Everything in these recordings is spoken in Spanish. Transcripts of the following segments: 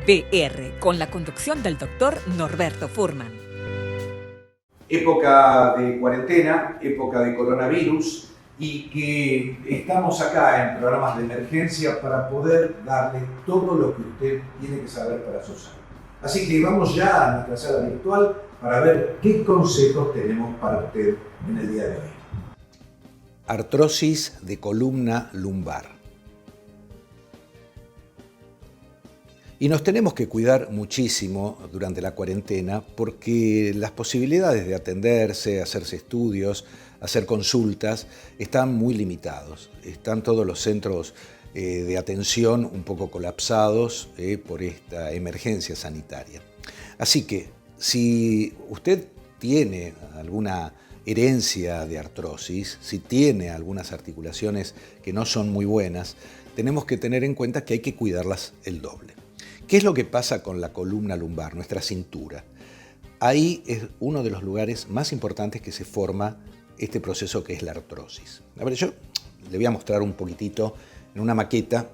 PR, con la conducción del doctor Norberto Furman. Época de cuarentena, época de coronavirus, y que estamos acá en programas de emergencia para poder darle todo lo que usted tiene que saber para su salud. Así que vamos ya a nuestra sala virtual para ver qué consejos tenemos para usted en el día de hoy. Artrosis de columna lumbar. Y nos tenemos que cuidar muchísimo durante la cuarentena porque las posibilidades de atenderse, hacerse estudios, hacer consultas, están muy limitados. Están todos los centros de atención un poco colapsados por esta emergencia sanitaria. Así que si usted tiene alguna herencia de artrosis, si tiene algunas articulaciones que no son muy buenas, tenemos que tener en cuenta que hay que cuidarlas el doble. ¿Qué es lo que pasa con la columna lumbar, nuestra cintura? Ahí es uno de los lugares más importantes que se forma este proceso que es la artrosis. A ver, yo le voy a mostrar un poquitito en una maqueta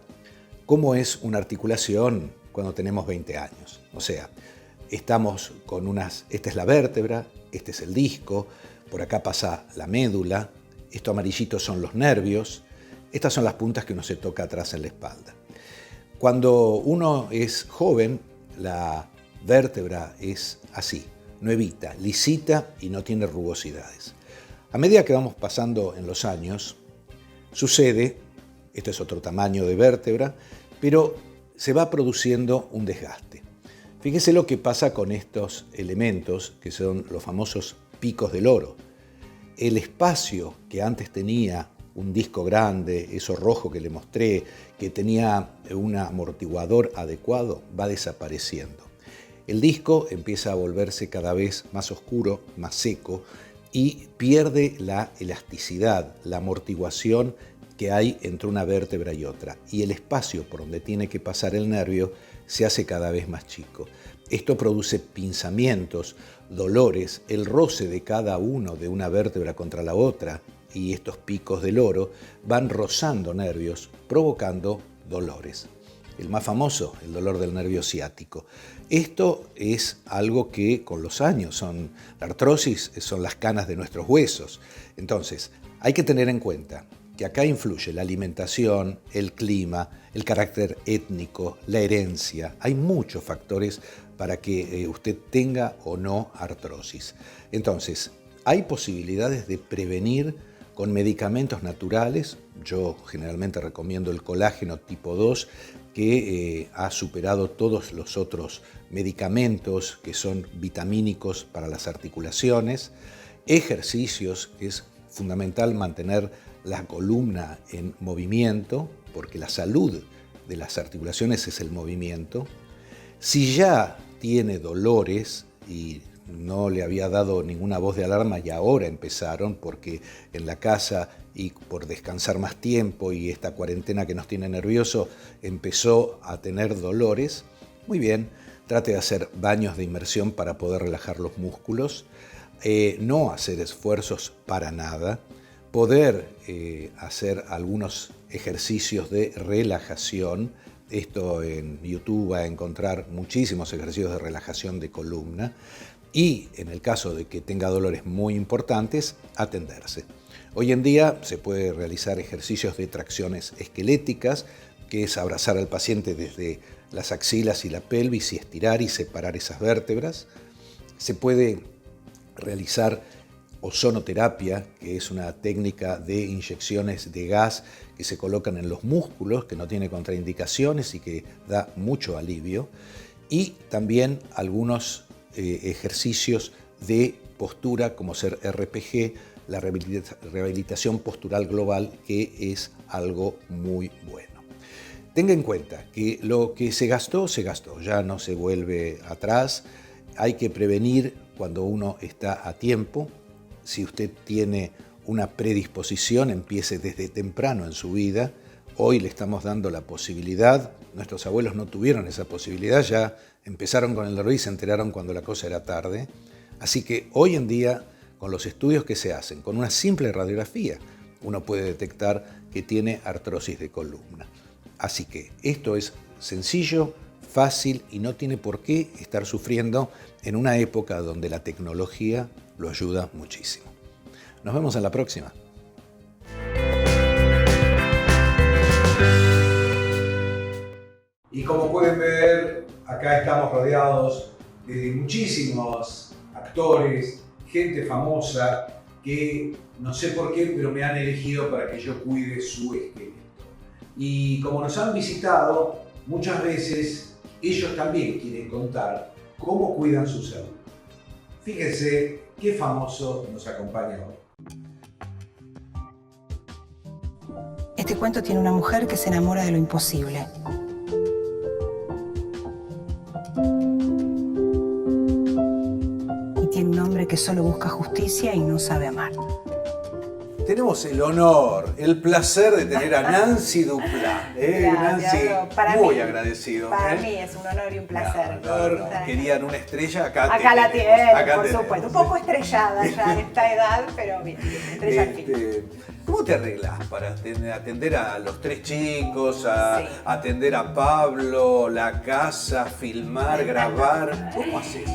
cómo es una articulación cuando tenemos 20 años. O sea, estamos con esta es la vértebra, este es el disco, por acá pasa la médula, esto amarillito son los nervios, estas son las puntas que uno se toca atrás en la espalda. Cuando uno es joven, la vértebra es así, nuevita, lisita y no tiene rugosidades. A medida que vamos pasando en los años, sucede, este es otro tamaño de vértebra, pero se va produciendo un desgaste. Fíjese lo que pasa con estos elementos, que son los famosos picos del oro. El espacio que antes tenía un disco grande, eso rojo que le mostré, que tenía un amortiguador adecuado, va desapareciendo. El disco empieza a volverse cada vez más oscuro, más seco, y pierde la elasticidad, la amortiguación que hay entre una vértebra y otra. Y el espacio por donde tiene que pasar el nervio se hace cada vez más chico. Esto produce pinzamientos, dolores, el roce de cada uno de una vértebra contra la otra, y estos picos del oro van rozando nervios, provocando dolores. El más famoso, el dolor del nervio ciático. Esto es algo que con los años la artrosis son las canas de nuestros huesos. Entonces, hay que tener en cuenta que acá influye la alimentación, el clima, el carácter étnico, la herencia. Hay muchos factores para que usted tenga o no artrosis. Entonces, hay posibilidades de prevenir con medicamentos naturales. Yo generalmente recomiendo el colágeno tipo 2, que ha superado todos los otros medicamentos que son vitamínicos para las articulaciones. Ejercicios, que es fundamental mantener la columna en movimiento, porque la salud de las articulaciones es el movimiento. Si ya tiene dolores y no le había dado ninguna voz de alarma y ahora empezaron porque en la casa y por descansar más tiempo y esta cuarentena que nos tiene nervioso empezó a tener dolores, muy bien, trate de hacer baños de inmersión para poder relajar los músculos, no hacer esfuerzos para nada, poder hacer algunos ejercicios de relajación. Esto en YouTube va a encontrar muchísimos ejercicios de relajación de columna. Y en el caso de que tenga dolores muy importantes, atenderse. Hoy en día se puede realizar ejercicios de tracciones esqueléticas, que es abrazar al paciente desde las axilas y la pelvis y estirar y separar esas vértebras. Se puede realizar ozonoterapia, que es una técnica de inyecciones de gas que se colocan en los músculos, que no tiene contraindicaciones y que da mucho alivio. Y también algunos ejercicios de postura como ser RPG, la rehabilitación postural global, que es algo muy bueno. Tenga en cuenta que lo que se gastó, ya no se vuelve atrás. Hay que prevenir cuando uno está a tiempo. Si usted tiene una predisposición, empiece desde temprano en su vida. Hoy le estamos dando la posibilidad. Nuestros abuelos no tuvieron esa posibilidad, ya empezaron con el dolor y se enteraron cuando la cosa era tarde. Así que hoy en día, con los estudios que se hacen, con una simple radiografía, uno puede detectar que tiene artrosis de columna. Así que esto es sencillo, fácil y no tiene por qué estar sufriendo en una época donde la tecnología lo ayuda muchísimo. Nos vemos en la próxima. Y como pueden ver, acá estamos rodeados de muchísimos actores, gente famosa que no sé por qué, pero me han elegido para que yo cuide su esqueleto. Y como nos han visitado, muchas veces ellos también quieren contar cómo cuidan su salud. Fíjense qué famoso nos acompaña hoy. Este cuento tiene una mujer que se enamora de lo imposible. Y tiene un hombre que solo busca justicia y no sabe amar. Tenemos el honor, el placer de tener a Nancy Duplá. Gracias, Nancy, para muy mí, agradecido. Para mí es un honor y un placer. Querían una estrella, acá la tenemos, tienen, acá por tenemos. supuesto. Un poco estrellada ya en esta edad, pero bien, estrella al fin. ¿Cómo te arreglas para atender a los 3 chicos, Sí. atender a Pablo, la casa, filmar, grabar? ¿Cómo haces?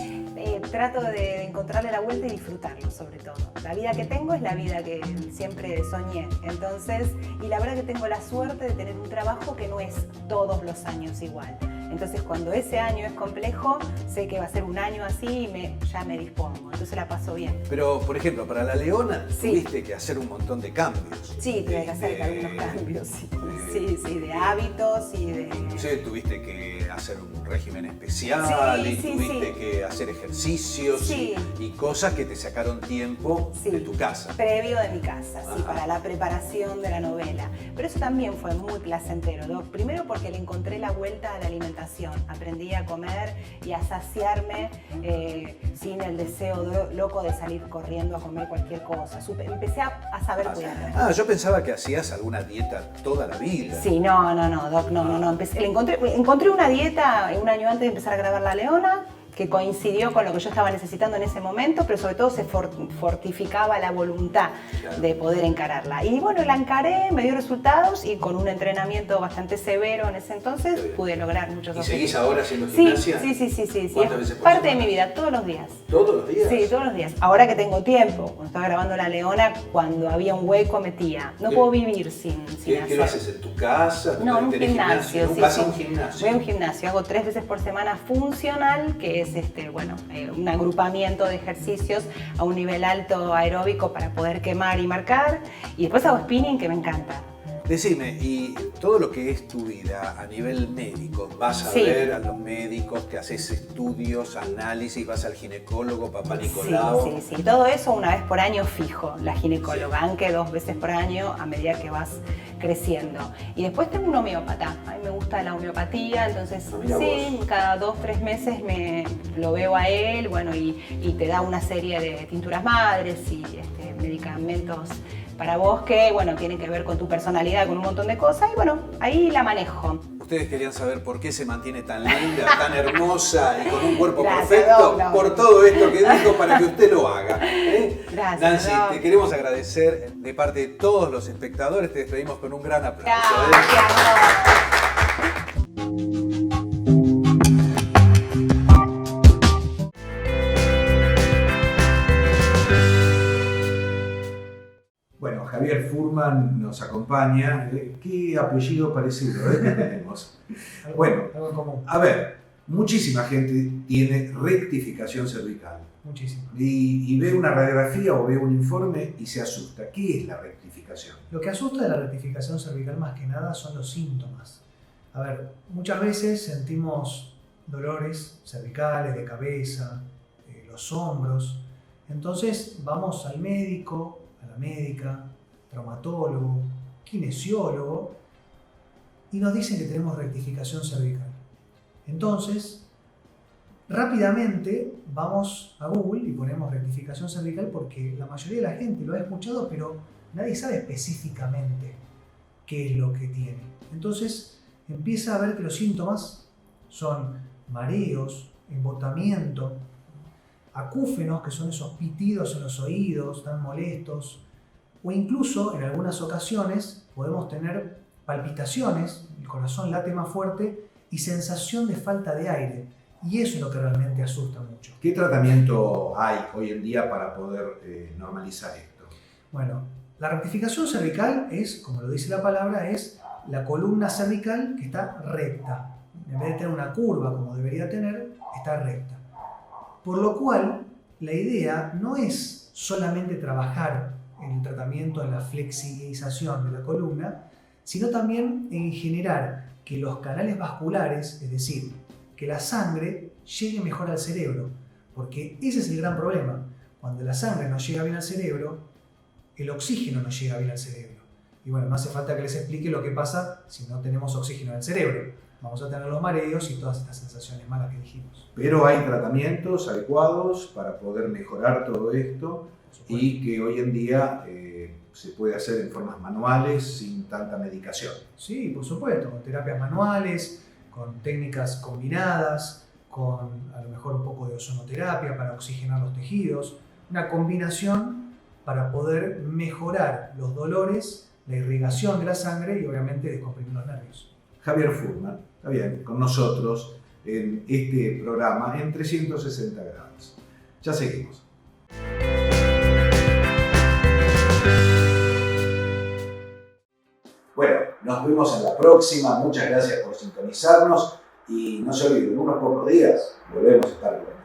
Trato de encontrarle la vuelta y disfrutarlo, sobre todo. La vida que tengo es la vida que siempre soñé. Entonces, y la verdad que tengo la suerte de tener un trabajo que no es todos los años igual. Entonces, cuando ese año es complejo, sé que va a ser un año así y ya me dispongo. Entonces la paso bien. Pero, por ejemplo, para La Leona Sí. tuviste que hacer un montón de cambios. Sí, tuve que hacer algunos cambios, sí, de hábitos y de... Sí, tuviste que hacer un régimen especial Sí, y sí, tuviste sí. que hacer ejercicios Sí. y cosas que te sacaron tiempo Sí, de tu casa. previo de mi casa, sí, Ajá. para la preparación de la novela. Pero eso también fue muy placentero, ¿no? Primero porque le encontré la vuelta a la alimentación. Aprendí a comer y a saciarme sin el deseo loco de salir corriendo a comer cualquier cosa. Empecé a saber cuidarme. Yo pensaba que hacías alguna dieta toda la vida. Sí, no, Doc, no. Encontré una dieta un año antes de empezar a grabar La Leona, que coincidió con lo que yo estaba necesitando en ese momento, pero sobre todo se fortificaba la voluntad de poder encararla. Y bueno, la encaré, me dio resultados y con un entrenamiento bastante severo en ese entonces pude lograr muchos ¿Y objetivos. seguís ahora haciendo Sí, gimnasia? sí. ¿Cuántas veces por Parte de semana? mi vida, todos los días. ¿Todos los días? Sí, todos los días. Ahora que tengo tiempo, cuando estaba grabando La Leona, cuando había un hueco metía. No puedo vivir sin ¿Qué hacer. lo haces en tu casa? No, en un ¿Tenés gimnasio. Sí, ¿Vas a sí. un gimnasio? Voy a un gimnasio, hago 3 veces por semana funcional, que es un agrupamiento de ejercicios a un nivel alto aeróbico para poder quemar y marcar. Y después hago spinning, que me encanta. Decime, y todo lo que es tu vida a nivel médico, vas a Sí. ver a los médicos, te haces estudios, análisis, vas al ginecólogo, papá Nicolau. Sí. Todo eso una vez por año fijo, la ginecóloga, aunque 2 veces por año a medida que vas creciendo. Y después tengo un homeópata. A mí me gusta la homeopatía, entonces Mira sí, vos. cada 2-3 meses lo veo a él, bueno, y te da una serie de tinturas madres y medicamentos para vos que, bueno, tienen que ver con tu personalidad, con un montón de cosas, y bueno, ahí la manejo. Ustedes querían saber por qué se mantiene tan linda, tan hermosa y con un cuerpo Gracias, perfecto, Doc, no. por todo esto que dijo para que usted lo haga. Gracias, Nancy, Doc. te queremos agradecer de parte de todos los espectadores, te despedimos con un gran aplauso. Gracias, Bueno, Javier Furman nos acompaña. ¿Qué apellido parecido que tenemos? Bueno, Algo en común. a ver, muchísima gente tiene rectificación cervical. Muchísimo. Y ve una radiografía o ve un informe y se asusta. ¿Qué es la rectificación? Lo que asusta de la rectificación cervical más que nada son los síntomas. A ver, muchas veces sentimos dolores cervicales, de cabeza, los hombros. Entonces vamos al médico, a la médica, traumatólogo, kinesiólogo y nos dicen que tenemos rectificación cervical. Entonces, rápidamente vamos a Google y ponemos rectificación cervical porque la mayoría de la gente lo ha escuchado, pero nadie sabe específicamente qué es lo que tiene. Entonces empieza a ver que los síntomas son mareos, embotamiento, acúfenos, que son esos pitidos en los oídos tan molestos, o incluso en algunas ocasiones podemos tener palpitaciones, el corazón late más fuerte y sensación de falta de aire. Y eso es lo que realmente asusta mucho. ¿Qué tratamiento hay hoy en día para poder normalizar esto? Bueno, la rectificación cervical es, como lo dice la palabra, es la columna cervical que está recta. En vez de tener una curva como debería tener, está recta. Por lo cual, la idea no es solamente trabajar en el tratamiento de la flexibilización de la columna, sino también en generar que los canales vasculares, es decir, que la sangre llegue mejor al cerebro, porque ese es el gran problema. Cuando la sangre no llega bien al cerebro, el oxígeno no llega bien al cerebro. Y bueno, no hace falta que les explique lo que pasa si no tenemos oxígeno en el cerebro. Vamos a tener los mareos y todas estas sensaciones malas que dijimos. Pero hay tratamientos adecuados para poder mejorar todo esto y que hoy en día se puede hacer en formas manuales sin tanta medicación. Sí, por supuesto, con terapias manuales, con técnicas combinadas, con a lo mejor un poco de ozonoterapia para oxigenar los tejidos, una combinación para poder mejorar los dolores, la irrigación de la sangre y obviamente descomprimir los nervios. Javier Fuhrman, está bien, con nosotros en este programa en 360 grados. Ya seguimos. Bueno, nos vemos en la próxima. Muchas gracias por sintonizarnos y no se olviden, en unos pocos días volvemos a estar con